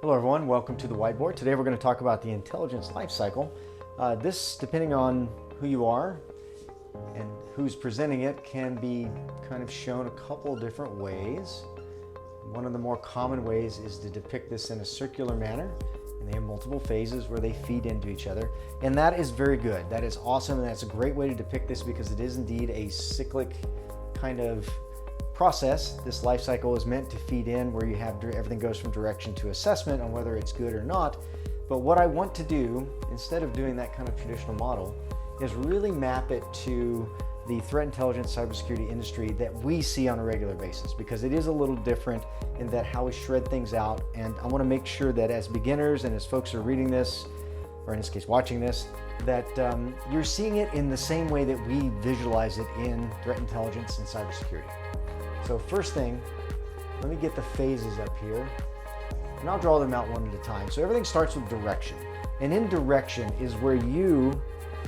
Hello everyone, welcome to the Whiteboard. Today we're going to talk about the intelligence lifecycle. This, depending on who you are and who's presenting it, can be kind of shown a couple different ways. One of the more common ways is to depict this in a circular manner, and they have multiple phases where they feed into each other. And that is very good. That is awesome, and that's a great way to depict this because it is indeed a cyclic kind of process. This life cycle is meant to feed in where you have everything goes from direction to assessment on whether it's good or not. But what I want to do, instead of doing that kind of traditional model, is really map it to the threat intelligence cybersecurity industry that we see on a regular basis, because it is a little different in that how we shred things out. And I want to make sure that as beginners and as folks are reading this, or in this case watching this, that you're seeing it in the same way that we visualize it in threat intelligence and cybersecurity. So first thing, let me get the phases up here, and I'll draw them out one at a time. So everything starts with direction. And in direction is where you,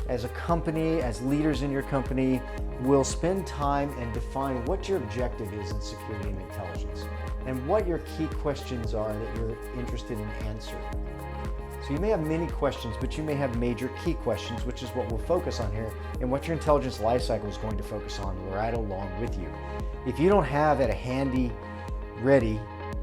as a company, as leaders in your company, will spend time and define what your objective is in security and intelligence, and what your key questions are that you're interested in answering. So you may have many questions, but you may have major key questions, which is what we'll focus on here, and what your intelligence lifecycle is going to focus on right along with you. If you don't have at a handy ready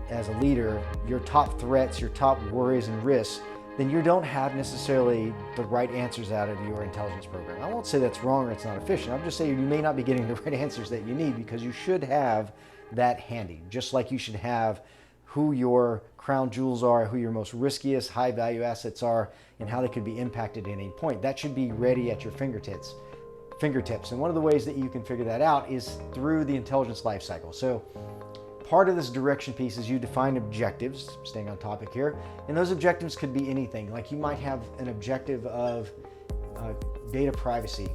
as a leader your top threats, your top worries and risks, then you don't have necessarily the right answers out of your intelligence program. I won't say that's wrong or it's not efficient. I'm just saying you may not be getting the right answers that you need, because you should have that handy, just like you should have who your crown jewels are, who your most riskiest high value assets are, and how they could be impacted at any point. That should be ready at your fingertips. And one of the ways that you can figure that out is through the intelligence lifecycle. So part of this direction piece is you define objectives, staying on topic here, and those objectives could be anything. Like you might have an objective of data privacy,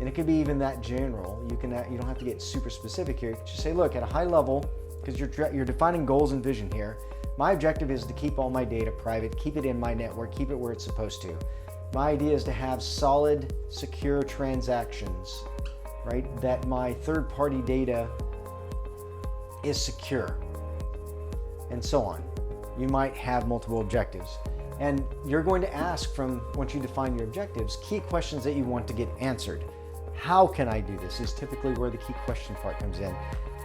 and it could be even that general. You don't have to get super specific here. Just say, look, at a high level, because you're defining goals and vision here. My objective is to keep all my data private, keep it in my network, keep it where it's supposed to. My idea is to have solid, secure transactions, right? That my third-party data is secure, and so on. You might have multiple objectives. And you're going to ask, once you define your objectives, key questions that you want to get answered. How can I do this is typically where the key question part comes in.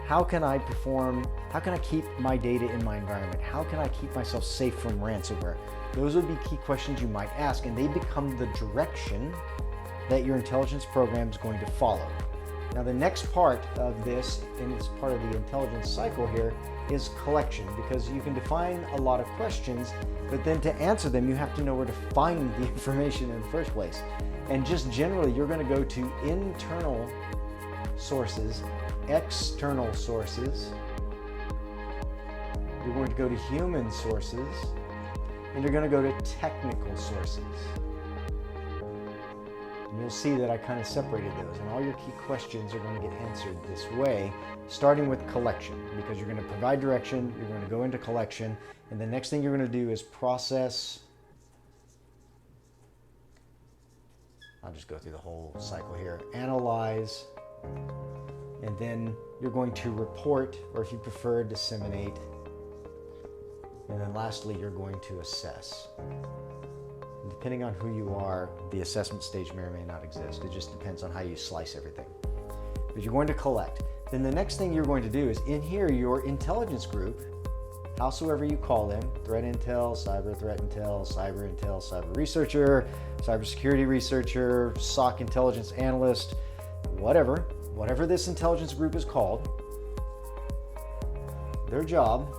How can I perform? How can I keep my data in my environment? How can I keep myself safe from ransomware? Those would be key questions you might ask, and they become the direction that your intelligence program is going to follow. Now, the next part of this, and it's part of the intelligence cycle here, is collection, because you can define a lot of questions, but then to answer them, you have to know where to find the information in the first place. And just generally, you're going to go to internal sources, external sources, you're going to go to human sources, and you're going to go to technical sources. And you'll see that I kind of separated those, and all your key questions are going to get answered this way, starting with collection, because you're going to provide direction, you're going to go into collection, and the next thing you're going to do is process. I'll just go through the whole cycle here. Analyze, and then you're going to report, or if you prefer, disseminate. And then lastly, you're going to assess. And depending on who you are, the assessment stage may or may not exist. It just depends on how you slice everything. But you're going to collect. Then the next thing you're going to do is in here, your intelligence group, howsoever you call them, threat intel, cyber threat intel, cyber researcher, cybersecurity researcher, SOC intelligence analyst, whatever this intelligence group is called, their job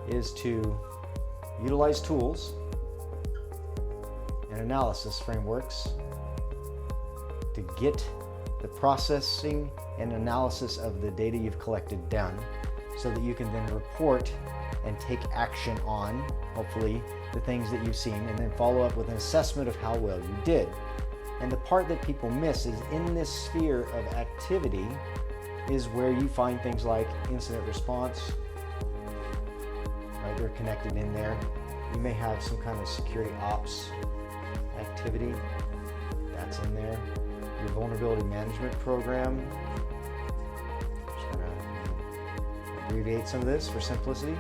is to utilize tools and analysis frameworks to get the processing and analysis of the data you've collected done, so that you can then report and take action on, hopefully, the things that you've seen, and then follow up with an assessment of how well you did. And the part that people miss is in this sphere of activity is where you find things like incident response, right? They're connected in there. You may have some kind of security ops activity, that's in there. Your vulnerability management program, just gonna abbreviate some of this for simplicity.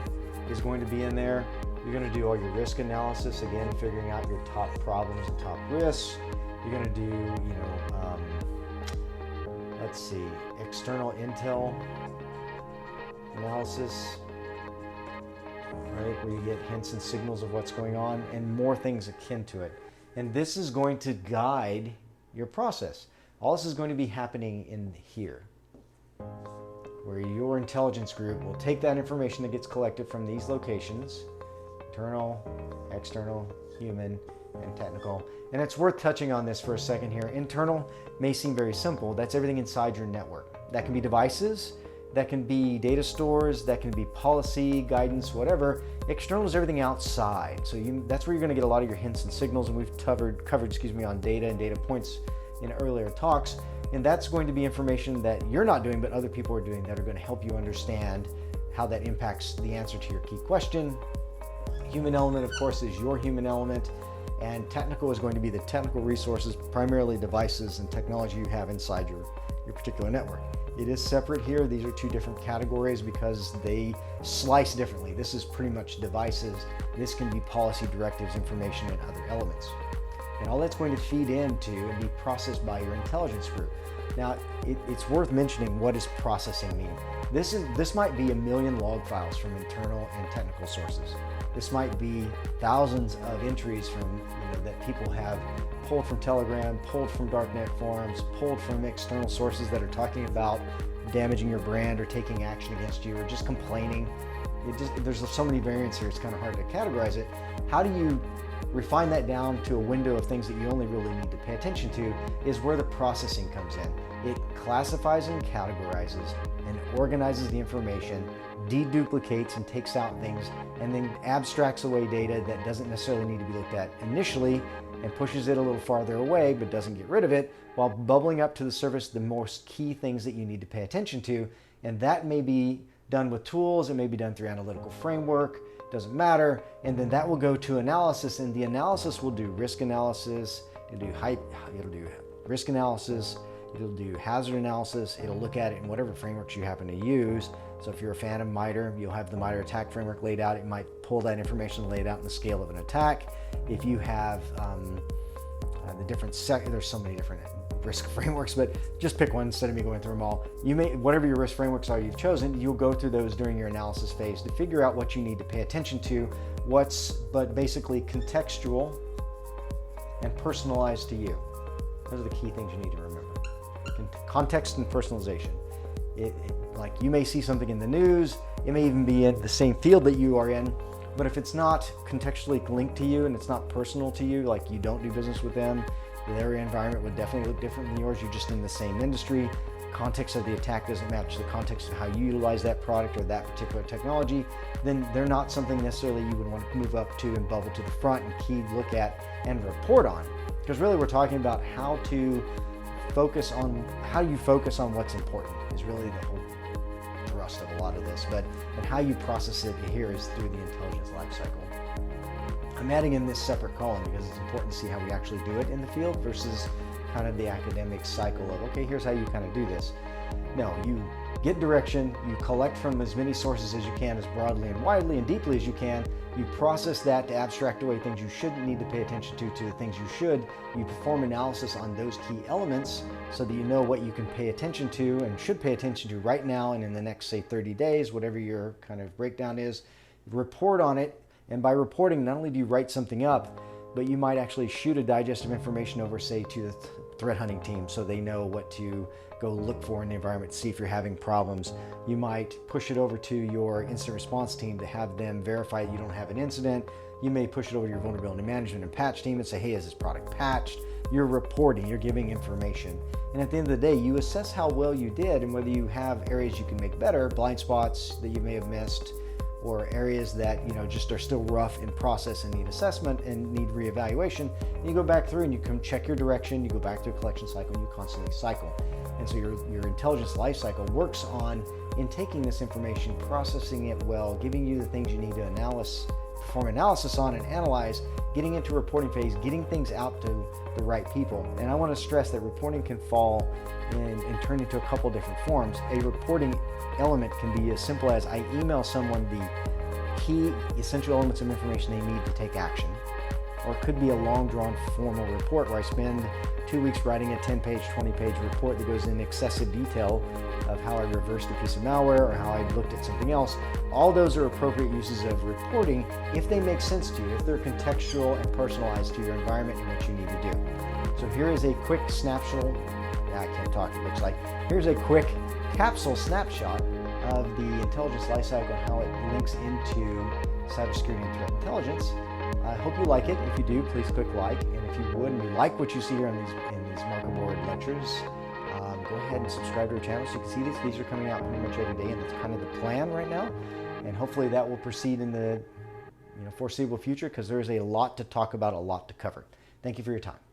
is going to be in there. You're going to do all your risk analysis, again, figuring out your top problems and top risks. You're going to do, let's see, external intel analysis, right, where you get hints and signals of what's going on and more things akin to it. And this is going to guide your process. All this is going to be happening in here, where your intelligence group will take that information that gets collected from these locations, internal, external, human, and technical. And it's worth touching on this for a second here. Internal may seem very simple. That's everything inside your network. That can be devices, that can be data stores, that can be policy, guidance, whatever. External is everything outside. So that's where you're going to get a lot of your hints and signals, and we've covered on data and data points in earlier talks. And that's going to be information that you're not doing, but other people are doing, that are going to help you understand how that impacts the answer to your key question. Human element, of course, is your human element, and technical is going to be the technical resources, primarily devices and technology you have inside your particular network. It is separate here. These are two different categories because they slice differently. This is pretty much devices. This can be policy, directives, information, and other elements. And all that's going to feed into and be processed by your intelligence group. Now, it's worth mentioning, what does processing mean? This might be 1 million log files from internal and technical sources. This might be thousands of entries from that people have pulled from Telegram, pulled from darknet forums, pulled from external sources that are talking about damaging your brand or taking action against you or just complaining. There's so many variants here, it's kind of hard to categorize it. How do you refine that down to a window of things that you only really need to pay attention to is where the processing comes in. It classifies and categorizes and organizes the information, deduplicates and takes out things, and then abstracts away data that doesn't necessarily need to be looked at initially and pushes it a little farther away but doesn't get rid of it, while bubbling up to the surface the most key things that you need to pay attention to. And that may be done with tools, it may be done through analytical framework, doesn't matter. And then that will go to analysis, and the analysis will do risk analysis, it'll do risk analysis, it'll do hazard analysis, it'll look at it in whatever frameworks you happen to use. So if you're a fan of MITRE, you'll have the MITRE attack framework laid out. It might pull that information laid out in the scale of an attack. If you have there's so many different risk frameworks, but just pick one instead of me going through them all. Whatever your risk frameworks are you've chosen, you'll go through those during your analysis phase to figure out what you need to pay attention to, but basically contextual and personalized to you. Those are the key things you need to remember. Context and personalization. Like you may see something in the news, it may even be in the same field that you are in, but if it's not contextually linked to you and it's not personal to you, like you don't do business with them, their environment would definitely look different than yours, you're just in the same industry, context of the attack doesn't match the context of how you utilize that product or that particular technology, then they're not something necessarily you would want to move up to and bubble to the front and key look at and report on. Because really we're talking about how you focus on what's important is really the whole thrust of a lot of this, and how you process it here is through the intelligence lifecycle. I'm adding in this separate column because it's important to see how we actually do it in the field versus kind of the academic cycle of, okay, here's how you kind of do this. No, you get direction, you collect from as many sources as you can, as broadly and widely and deeply as you can, you process that to abstract away things you shouldn't need to pay attention to the things you should. You perform analysis on those key elements so that you know what you can pay attention to and should pay attention to right now and in the next, say, 30 days, whatever your kind of breakdown is. Report on it, and by reporting, not only do you write something up, but you might actually shoot a digest of information over, say, to the threat hunting team so they know what to go look for in the environment, see if you're having problems. You might push it over to your incident response team to have them verify you don't have an incident. You may push it over to your vulnerability management and patch team and say, hey, is this product patched? You're reporting, you're giving information. And at the end of the day, you assess how well you did and whether you have areas you can make better, blind spots that you may have missed, or areas that just are still rough in process and need assessment and need reevaluation. And you go back through and you can check your direction, you go back to a collection cycle, and you constantly cycle. And so your intelligence lifecycle works on, in taking this information, processing it well, giving you the things you need to perform analysis on and analyze, getting into reporting phase, getting things out to the right people. And I want to stress that reporting can fall and turn into a couple different forms. A reporting element can be as simple as I email someone the key essential elements of information they need to take action. Or it could be a long drawn formal report where I spend 2 weeks writing a 10-page, 20-page report that goes in excessive detail of how I reversed a piece of malware or how I looked at something else. All those are appropriate uses of reporting if they make sense to you, if they're contextual and personalized to your environment and what you need to do. So here is a quick snapshot. I can't talk, it looks like. Here's a quick capsule snapshot of the intelligence lifecycle and how it links into cybersecurity and threat intelligence. I hope you like it. If you do, please click like. And if you would, and you like what you see here in these marker board lectures, go ahead and subscribe to our channel so you can see these. These are coming out pretty much every day, and that's kind of the plan right now. And hopefully that will proceed in the foreseeable future, because there's a lot to talk about, a lot to cover. Thank you for your time.